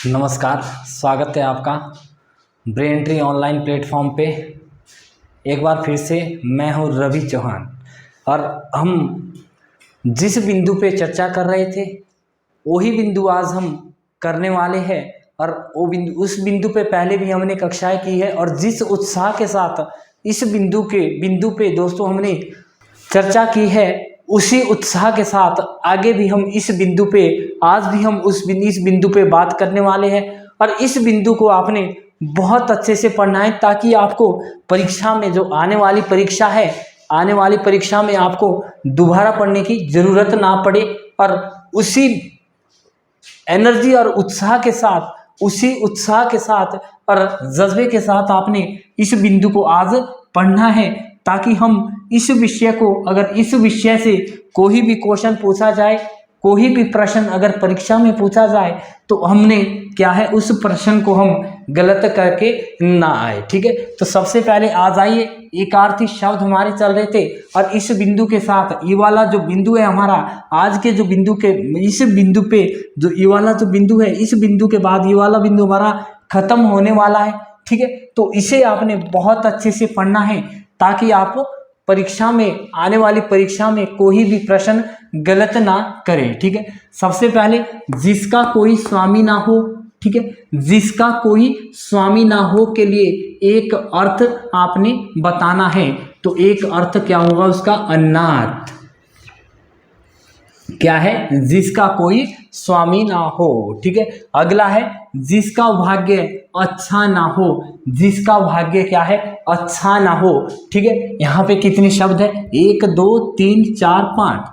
नमस्कार, स्वागत है आपका ब्रेन ट्री ऑनलाइन प्लेटफॉर्म पे। एक बार फिर से मैं हूँ रवि चौहान और हम जिस बिंदु पे चर्चा कर रहे थे वही बिंदु आज हम करने वाले हैं। और वो बिंदु, उस बिंदु पे पहले भी हमने कक्षाएं की है और जिस उत्साह के साथ इस बिंदु पे दोस्तों हमने चर्चा की है, उसी उत्साह के साथ आगे भी हम इस बिंदु पे आज भी हम इस बिंदु पे बात करने वाले हैं। और इस बिंदु को आपने बहुत अच्छे से पढ़ना है ताकि आपको परीक्षा में जो आने वाली परीक्षा है, आने वाली परीक्षा में आपको दोबारा पढ़ने की जरूरत ना पड़े और उसी एनर्जी और उत्साह के साथ, उसी उत्साह के साथ और जज्बे के साथ आपने इस बिंदु को आज पढ़ना है ताकि हम इस विषय को, अगर इस विषय से कोई भी क्वेश्चन पूछा जाए, कोई भी प्रश्न अगर परीक्षा में पूछा जाए तो हमने क्या है, उस प्रश्न को हम गलत करके ना आए। ठीक है, तो सबसे पहले आ जाइए, एकार्थी शब्द हमारे चल रहे थे और इस बिंदु के साथ ये वाला जो बिंदु है हमारा आज के जो बिंदु के, इस बिंदु पे जो ये वाला जो बिंदु है, इस बिंदु के बाद ये वाला बिंदु हमारा खत्म होने वाला है। ठीक है, तो इसे आपने बहुत अच्छे से पढ़ना है ताकि आप परीक्षा में, आने वाली परीक्षा में कोई भी प्रश्न गलत ना करें। ठीक है, सबसे पहले जिसका कोई स्वामी ना हो, ठीक है, जिसका कोई स्वामी ना हो के लिए एक अर्थ आपने बताना है। तो एक अर्थ क्या होगा उसका? अनाथ। क्या है? जिसका कोई स्वामी ना हो। ठीक है, अगला है जिसका भाग्य अच्छा ना हो। जिसका भाग्य क्या है? अच्छा ना हो। ठीक है, यहाँ पे कितने शब्द है? 1 2 3 4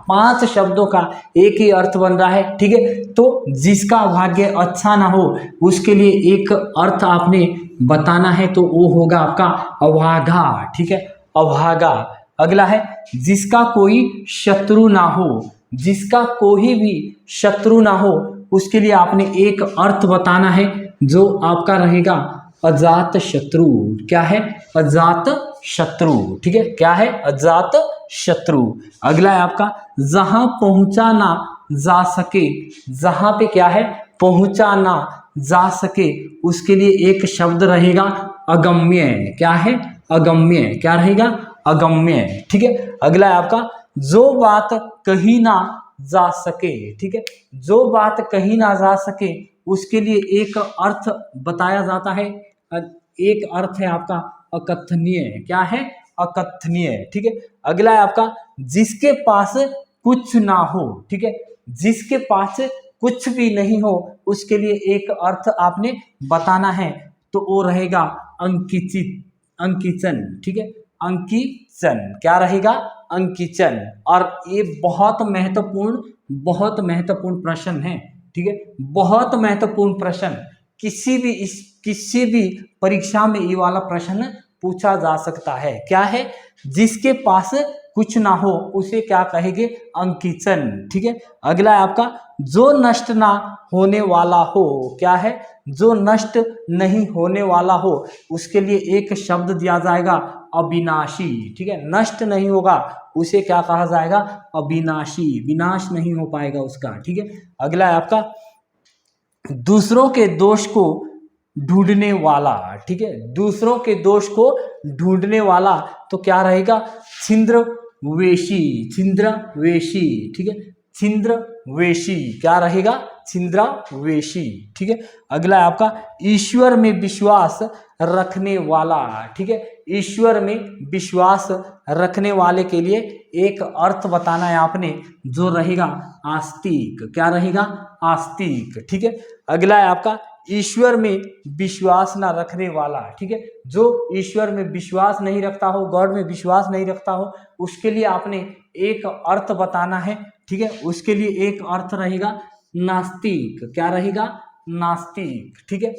5 शब्दों का एक ही अर्थ बन रहा है। ठीक है, तो जिसका भाग्य अच्छा ना हो उसके लिए एक अर्थ आपने बताना है, तो वो होगा आपका अभागा। ठीक है, अभागा। अगला है जिसका कोई शत्रु ना हो। जिसका कोई भी शत्रु ना हो उसके लिए आपने एक अर्थ बताना है जो आपका रहेगा अजात शत्रु। क्या है? अजात शत्रु। ठीक है, क्या है? अजात शत्रु। अगला है आपका जहां पहुंचा ना जा सके। जहां पे क्या है? पहुंचा ना जा सके उसके लिए एक शब्द रहेगा अगम्य। क्या है? अगम्य। क्या रहेगा? अगम्य। ठीक है, अगला है आपका जो बात कही ना जा सके। ठीक है, जो बात कही ना जा सके उसके लिए एक अर्थ बताया जाता है। एक अर्थ है आपका अकथनीय। क्या है? अकथनीय। ठीक है, अगला है आपका जिसके पास कुछ ना हो। ठीक है, जिसके पास कुछ भी नहीं हो उसके लिए एक अर्थ आपने बताना है, तो वो रहेगा अंकिचित, अंकिचन। ठीक है, अंकिचन। क्या रहेगा? अंकिचन। और ये बहुत महत्वपूर्ण प्रश्न है। ठीक है, बहुत महत्वपूर्ण प्रश्न। किसी भी परीक्षा में ये वाला प्रश्न पूछा जा सकता है। क्या है? जिसके पास कुछ ना हो उसे क्या कहेंगे? अंकिचन। ठीक है, अगला है आपका जो नष्ट ना होने वाला हो। क्या है? जो नष्ट नहीं होने वाला हो उसके लिए एक शब्द दिया जाएगा अविनाशी। ठीक है, नष्ट नहीं होगा उसे क्या कहा जाएगा? अविनाशी। विनाश नहीं हो पाएगा उसका। ठीक है, अगला है आपका दूसरों के दोष को ढूंढने वाला। ठीक है, दूसरों के दोष को ढूंढने वाला, तो क्या रहेगा? छिंद्रवेशी। छिंद्रवेशी। ठीक है, छिंद्रवेशी। क्या रहेगा? छिंद्रवेशी। ठीक है, अगला है आपका ईश्वर में विश्वास रखने वाला। ठीक है, ईश्वर में विश्वास रखने वाले के लिए एक अर्थ बताना है आपने जो रहेगा आस्तिक। क्या रहेगा? आस्तिक। ठीक है, अगला है आपका ईश्वर में विश्वास ना रखने वाला। ठीक है, जो ईश्वर में विश्वास नहीं रखता हो, गॉड में विश्वास नहीं रखता हो उसके लिए आपने एक अर्थ बताना है। ठीक है, उसके लिए एक अर्थ रहेगा नास्तिक। क्या रहेगा? नास्तिक। ठीक है,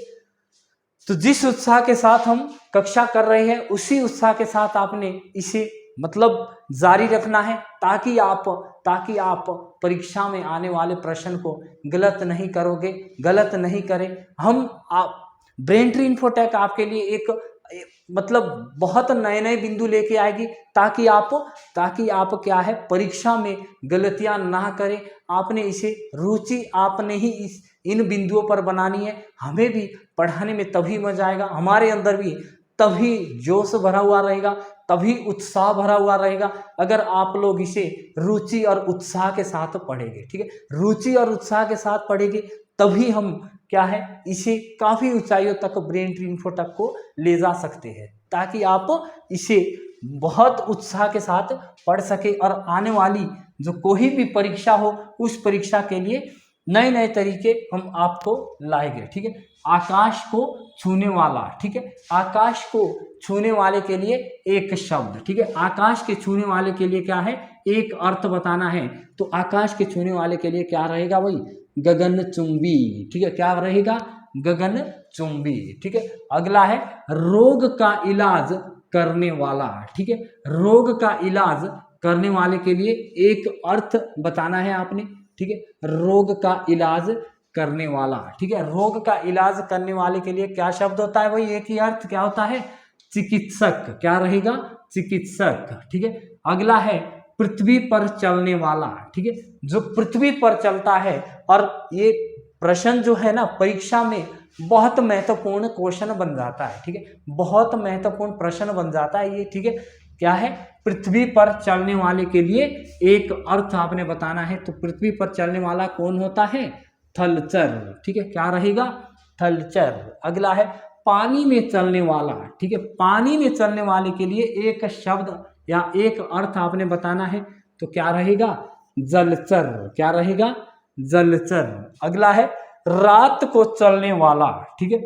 तो जिस उत्साह के साथ हम कक्षा कर रहे हैं उसी उत्साह के साथ आपने इसे जारी रखना है ताकि आप परीक्षा में आने वाले प्रश्न को गलत नहीं करोगे, गलत नहीं करें। आप ब्रेन ट्री इन्फोटेक आपके लिए एक बहुत नए नए बिंदु लेके आएगी ताकि आप क्या है, परीक्षा में गलतियां ना करें। आपने इसे रुचि, आपने ही इन बिंदुओं पर बनानी है। हमें भी पढ़ाने में तभी मजा आएगा, हमारे अंदर भी तभी जोश भरा हुआ रहेगा, तभी उत्साह भरा हुआ रहेगा अगर आप लोग इसे रुचि और उत्साह के साथ पढ़ेंगे। ठीक है, रुचि और उत्साह के साथ पढ़ेंगे तभी हम क्या है इसे काफ़ी ऊंचाइयों तक, ब्रेन ट्री इन्फो तक को ले जा सकते हैं, ताकि आप इसे बहुत उत्साह के साथ पढ़ सके और आने वाली जो कोई भी परीक्षा हो उस परीक्षा के लिए नए नए तरीके हम आपको लाएंगे। ठीक है, आकाश को छूने वाला, ठीक है, आकाश को छूने वाले के लिए एक शब्द, ठीक है, आकाश के छूने वाले के लिए क्या है, एक अर्थ बताना है। तो आकाश के छूने वाले के लिए क्या रहेगा भाई, गगनचुंबी। ठीक है, क्या रहेगा, गगनचुंबी। ठीक है, अगला है रोग का इलाज करने वाला। ठीक है, रोग का इलाज करने वाले के लिए एक अर्थ बताना है आपने। ठीक है, रोग का इलाज करने वाला। ठीक है, रोग का इलाज करने वाले के लिए क्या शब्द होता है भाई, एक ही अर्थ क्या होता है, चिकित्सक। क्या रहेगा, चिकित्सक। ठीक है, अगला है पृथ्वी पर चलने वाला। ठीक है, जो पृथ्वी पर चलता है, और ये प्रश्न जो है ना परीक्षा में बहुत महत्वपूर्ण क्वेश्चन बन जाता है। ठीक है, बहुत महत्वपूर्ण प्रश्न बन जाता है ये। ठीक है, क्या है, पृथ्वी पर चलने वाले के लिए एक अर्थ आपने बताना है। तो पृथ्वी पर चलने वाला कौन होता है, थलचर। ठीक है, क्या रहेगा, थलचर। अगला है पानी में चलने वाला। ठीक है, पानी में चलने वाले के लिए एक शब्द या एक अर्थ आपने बताना है। तो क्या रहेगा, जलचर। क्या रहेगा, जलचर। अगला है रात को चलने वाला। ठीक है,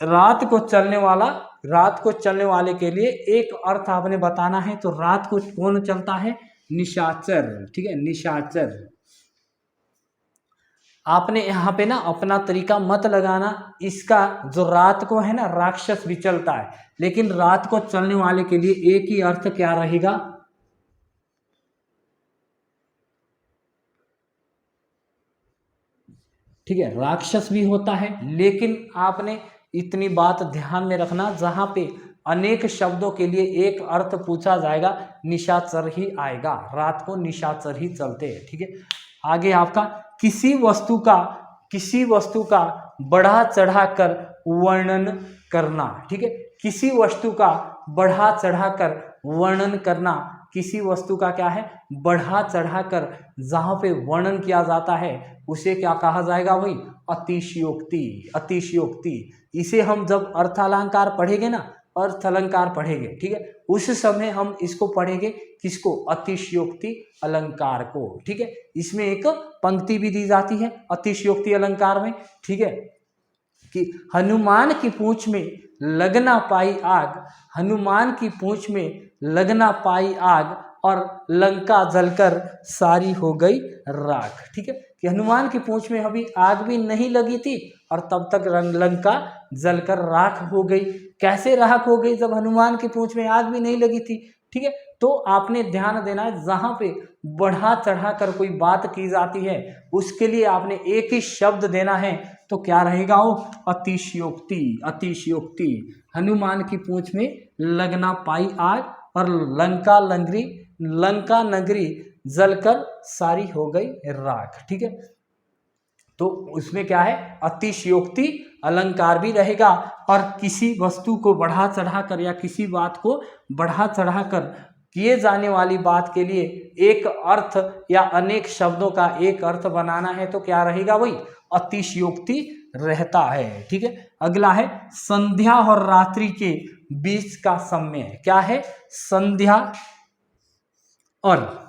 रात को चलने वाला, रात को चलने वाले के लिए एक अर्थ आपने बताना है। तो रात को कौन चलता है, निशाचर। ठीक है, निशाचर। आपने यहाँ पे ना अपना तरीका मत लगाना, इसका जो रात को है ना राक्षस भी चलता है, लेकिन रात को चलने वाले के लिए एक ही अर्थ क्या रहेगा, ठीक है, राक्षस भी होता है। लेकिन आपने इतनी बात ध्यान में रखना, जहां पे अनेक शब्दों के लिए एक अर्थ पूछा जाएगा, निशाचर ही आएगा, रात को निशाचर ही चलते हैं। ठीक है, आगे आपका किसी वस्तु का बढ़ा चढ़ा कर वर्णन करना। ठीक है, किसी वस्तु का बढ़ा चढ़ा कर वर्णन करना, किसी वस्तु का क्या है, बढ़ा चढ़ा कर जहां पे वर्णन किया जाता है उसे क्या कहा जाएगा भाई, अतिशयोक्ति। अतिशयोक्ति, इसे हम जब अर्थालंकार पढ़ेंगे ना, अर्थ अलंकार पढ़ेंगे, ठीक है, उस समय हम इसको पढ़ेंगे, किसको, अतिशयोक्ति अलंकार को। ठीक है, इसमें एक पंक्ति भी दी जाती है अतिशयोक्ति अलंकार में। ठीक है, कि हनुमान की पूंछ में लगना पाई आग, हनुमान की पूंछ में लगना पाई आग, और लंका जलकर सारी हो गई राख। ठीक है, कि हनुमान की पूंछ में अभी आग भी नहीं लगी थी और तब तक लंका जलकर राख हो गई। कैसे राख हो गई, जब हनुमान की पूंछ में आग भी नहीं लगी थी। ठीक है, तो आपने ध्यान देना है, जहां पे बढ़ा चढ़ा कर कोई बात की जाती है उसके लिए आपने एक ही शब्द देना है। तो क्या रहेगा वो, अतिशयोक्ति। अतिशयोक्ति, हनुमान की पूंछ में लगना पाई आग और लंका नगरी जलकर सारी हो गई राख। ठीक है, तो उसमें क्या है, अतिशयोक्ति अलंकार भी रहेगा, और किसी वस्तु को बढ़ा चढ़ा कर या किसी बात को बढ़ा चढ़ा कर किए जाने वाली बात के लिए एक अर्थ या अनेक शब्दों का एक अर्थ बनाना है। तो क्या रहेगा भाई, अतिशयोक्ति रहता है। ठीक है, अगला है संध्या और रात्रि के बीच का समय। क्या है, संध्या और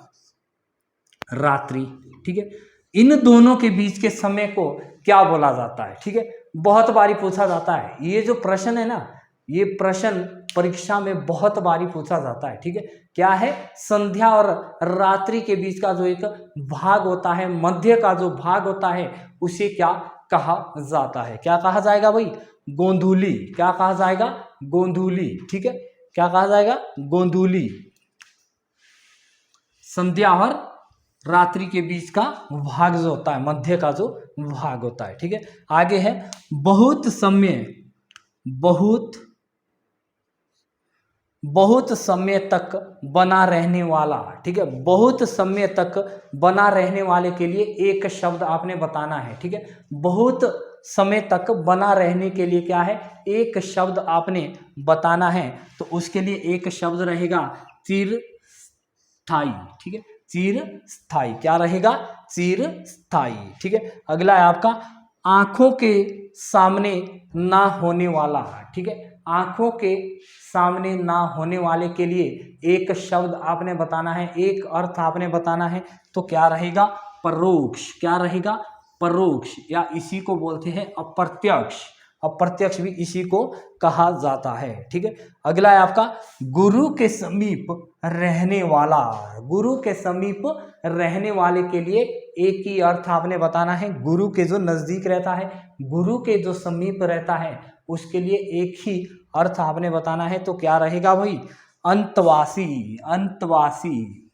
रात्रि। ठीक है, इन दोनों के बीच के समय को क्या बोला जाता है। ठीक है, बहुत बारी पूछा जाता है ये जो प्रश्न है ना, ये प्रश्न परीक्षा में बहुत बारी पूछा जाता है। ठीक है, क्या है, संध्या और रात्रि के बीच का जो एक भाग होता है, मध्य का जो भाग होता है, उसे क्या कहा जाता है। क्या कहा जाएगा भाई, गोंधुली। क्या कहा जाएगा, गोंधुली। ठीक है, क्या कहा जाएगा, गोंधुली। संध्या और रात्रि के बीच का भाग जो होता है, मध्य का जो भाग होता है। ठीक है, आगे है बहुत समय बहुत समय तक बना रहने वाला, ठीक है, बहुत समय तक बना रहने वाले के लिए एक शब्द आपने बताना है, ठीक है। बहुत समय तक बना रहने के लिए क्या है, एक शब्द आपने बताना है। तो उसके लिए एक शब्द रहेगा चिरस्थायी, ठीक है, चिरस्थायी। क्या रहेगा, चिरस्थायी, ठीक है। अगला है आपका आंखों के सामने ना होने वाला, ठीक है। आंखों के सामने ना होने वाले के लिए एक शब्द आपने बताना है, एक अर्थ आपने बताना है। तो क्या रहेगा, परोक्ष। क्या रहेगा, परोक्ष, या इसी को बोलते हैं अप्रत्यक्ष। अप्रत्यक्ष भी इसी को कहा जाता है, ठीक है। अगला है आपका गुरु के समीप रहने वाला। गुरु के समीप रहने वाले के लिए एक ही अर्थ आपने बताना है। गुरु के जो नजदीक रहता है, गुरु के जो समीप रहता है, उसके लिए एक ही अर्थ आपने बताना है। तो क्या रहेगा भाई, अंतवासी। अंतवासी,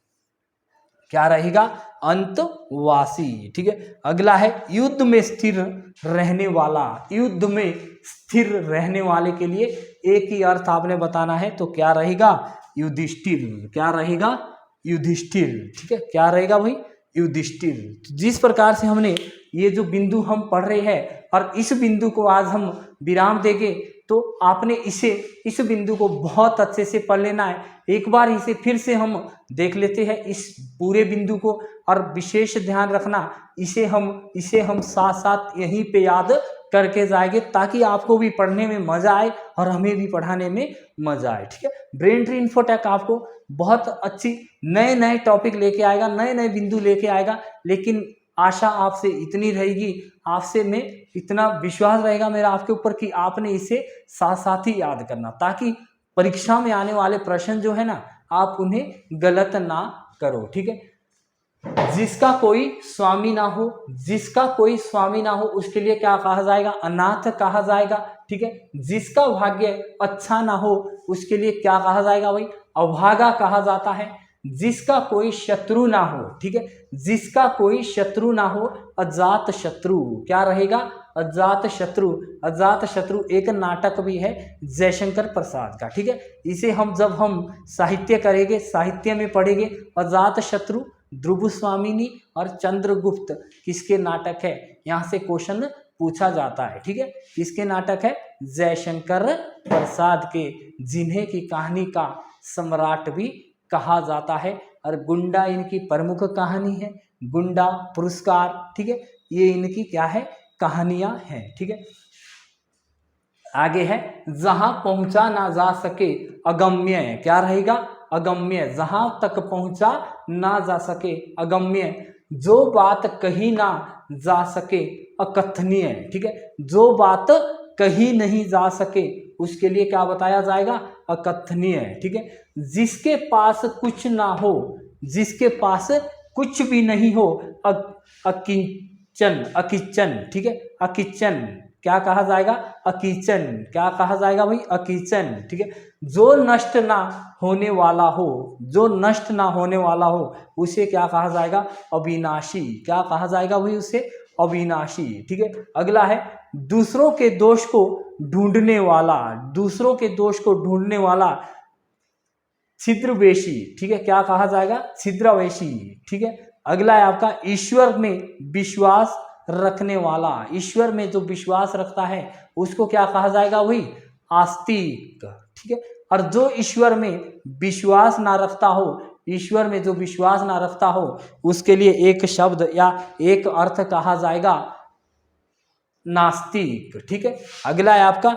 क्या रहेगा, अंतवासी, ठीक है। अगला है युद्ध में स्थिर रहने वाला। युद्ध में स्थिर रहने वाले के लिए एक ही अर्थ आपने बताना है। तो क्या रहेगा, युधिष्ठिर। क्या रहेगा, युधिष्ठिर, ठीक है। क्या रहेगा भाई, युधिष्ठिर। जिस प्रकार से हमने ये जो बिंदु हम पढ़ रहे हैं और इस बिंदु को आज हम विराम देंगे, तो आपने इस बिंदु को बहुत अच्छे से पढ़ लेना है। एक बार इसे फिर से हम देख लेते हैं इस पूरे बिंदु को, और विशेष ध्यान रखना इसे हम साथ साथ यहीं पे याद करके जाएंगे, ताकि आपको भी पढ़ने में मजा आए और हमें भी पढ़ाने में मजा आए, ठीक है। ब्रेन ट्री इन्फोटेक आपको बहुत अच्छी नए नए टॉपिक लेके आएगा, नए नए बिंदु लेके आएगा। लेकिन आशा आपसे इतनी रहेगी, आपसे में इतना विश्वास रहेगा मेरा आपके ऊपर कि आपने इसे साथ साथ ही याद करना, ताकि परीक्षा में आने वाले प्रश्न जो है ना, आप उन्हें गलत ना करो, ठीक है। जिसका कोई स्वामी ना हो, जिसका कोई स्वामी ना हो, उसके लिए क्या कहा जाएगा, अनाथ कहा जाएगा, ठीक है। जिसका भाग्य अच्छा ना हो, उसके लिए क्या कहा जाएगा भाई, अभागा कहा जाता है। जिसका कोई शत्रु ना हो, ठीक है, जिसका कोई शत्रु ना हो, अजात शत्रु। क्या रहेगा, अजात शत्रु। अजात शत्रु एक नाटक भी है जयशंकर प्रसाद का, ठीक है। इसे जब हम साहित्य करेंगे, साहित्य में पढ़ेंगे, अजात शत्रु ध्रुव स्वामिनी और चंद्रगुप्त किसके नाटक है, यहाँ से क्वेश्चन पूछा जाता है, ठीक है। किसके नाटक है, जयशंकर प्रसाद के, जिन्हें की कहानी का सम्राट भी कहा जाता है। और गुंडा इनकी प्रमुख कहानी है, गुंडा पुरस्कार, ठीक है। ये इनकी क्या है, कहानियां हैं, ठीक है। आगे है जहां पहुंचा ना जा सके अगम्य। क्या रहेगा, अगम्य। जहां तक पहुंचा ना जा सके अगम्य। जो बात कही ना जा सके अकथनीय, ठीक है। जो बात कही नहीं जा सके उसके लिए क्या बताया जाएगा, अकथनीय, ठीक है। जिसके पास कुछ ना हो, जिसके पास कुछ भी नहीं हो, अकिंचन, अकिचन, ठीक है। अकिचन क्या कहा जाएगा, अकीचन। क्या कहा जाएगा भाई, अकीचन, ठीक है। जो नष्ट ना होने वाला हो, जो नष्ट ना होने वाला हो, उसे क्या कहा जाएगा, अविनाशी। क्या कहा जाएगा भाई, उसे अविनाशी, ठीक है। अगला है दूसरों के दोष को ढूंढने वाला। दूसरों के दोष को ढूंढने वाला छिद्रवेशी, ठीक है। क्या कहा जाएगा, छिद्रवेशी, ठीक है। अगला है आपका ईश्वर में विश्वास रखने वाला। ईश्वर में जो विश्वास रखता है उसको क्या कहा जाएगा, वही आस्तिक, ठीक है। और जो ईश्वर में विश्वास ना रखता हो, ईश्वर में जो विश्वास ना रखता हो, उसके लिए एक शब्द या एक अर्थ कहा जाएगा नास्तिक, ठीक है। अगला है आपका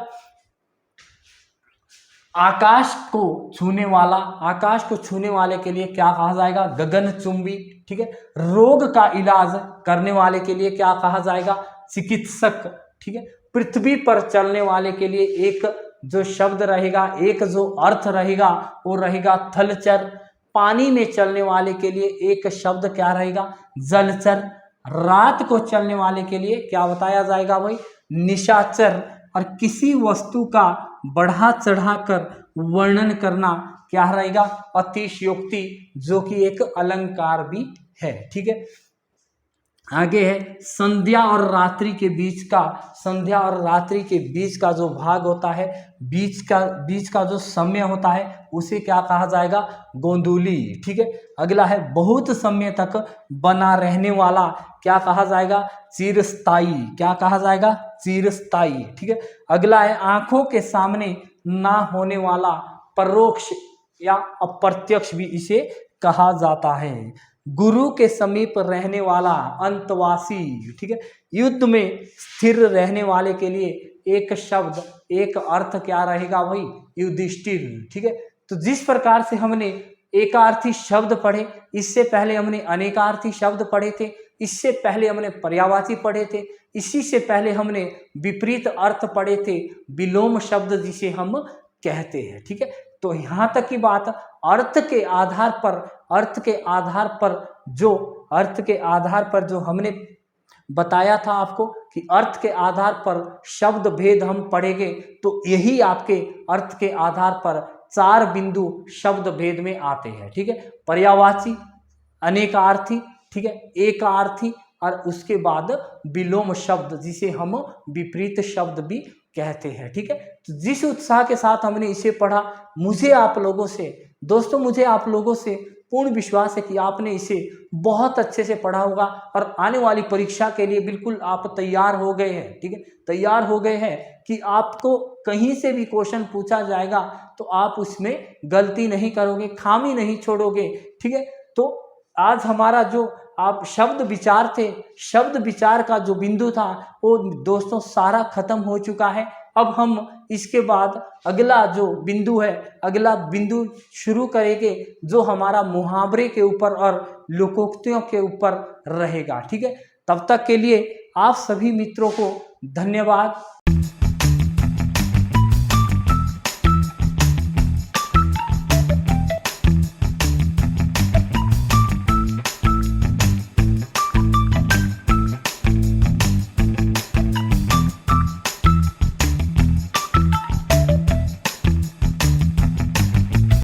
आकाश को छूने वाला। आकाश को छूने वाले के लिए क्या कहा जाएगा, गगनचुंबी, ठीक है। रोग का इलाज करने वाले के लिए क्या कहा जाएगा, चिकित्सक, ठीक है। पृथ्वी पर चलने वाले के लिए एक जो शब्द रहेगा, एक जो अर्थ रहेगा, वो रहेगा थलचर। पानी में चलने वाले के लिए एक शब्द क्या रहेगा, जलचर। रात को चलने वाले के लिए क्या बताया जाएगा भाई, निशाचर। और किसी वस्तु का बढ़ा चढ़ाकर वर्णन करना क्या रहेगा, अतिशयोक्ति, जो कि एक अलंकार भी है, ठीक है। आगे है संध्या और रात्रि के बीच का, संध्या और रात्रि के बीच का जो भाग होता है, बीच का जो समय होता है उसे क्या कहा जाएगा, गोंधुली। ठीक है। अगला है बहुत समय तक बना रहने वाला, क्या कहा जाएगा, चिरस्थाई। क्या कहा जाएगा, चिरस्थाई। ठीक है। अगला है आंखों के सामने ना होने वाला, परोक्ष या अप्रत्यक्ष भी इसे कहा जाता है। गुरु के समीप रहने वाला, अंतवासी। ठीक है। युद्ध में स्थिर रहने वाले के लिए एक शब्द, एक अर्थ क्या रहेगा भाई, युधिष्ठिर। ठीक है। तो जिस प्रकार से हमने एकार्थी शब्द पढ़े, इससे पहले हमने अनेकार्थी शब्द पढ़े थे, इससे पहले हमने पर्यायवाची पढ़े थे, इसी से पहले हमने विपरीत अर्थ पढ़े थे, विलोम शब्द जिसे हम कहते हैं। ठीक है। तो यहाँ तक की बात अर्थ के आधार पर, अर्थ के आधार पर जो हमने बताया था आपको कि अर्थ के आधार पर शब्द भेद हम पढ़ेंगे, तो यही आपके अर्थ के आधार पर 4 बिंदु शब्द भेद में आते हैं। ठीक है। पर्यायवाची, अनेकार्थी, ठीक है, एकार्थी और उसके बाद विलोम शब्द जिसे हम विपरीत शब्द भी कहते हैं। ठीक है। तो जिस उत्साह के साथ हमने इसे पढ़ा, मुझे आप लोगों से पूर्ण विश्वास है कि आपने इसे बहुत अच्छे से पढ़ा होगा और आने वाली परीक्षा के लिए बिल्कुल आप तैयार हो गए हैं। ठीक है। तैयार हो गए हैं कि आपको कहीं से भी क्वेश्चन पूछा जाएगा तो आप उसमें गलती नहीं करोगे, खामी नहीं छोड़ोगे। ठीक है। तो आज हमारा जो आप शब्द विचार थे, शब्द विचार का जो बिंदु था वो दोस्तों सारा खत्म हो चुका है। अब हम इसके बाद अगला जो बिंदु है, अगला बिंदु शुरू करेंगे जो हमारा मुहावरे के ऊपर और लोकोक्तियों के ऊपर रहेगा। ठीक है। तब तक के लिए आप सभी मित्रों को धन्यवाद।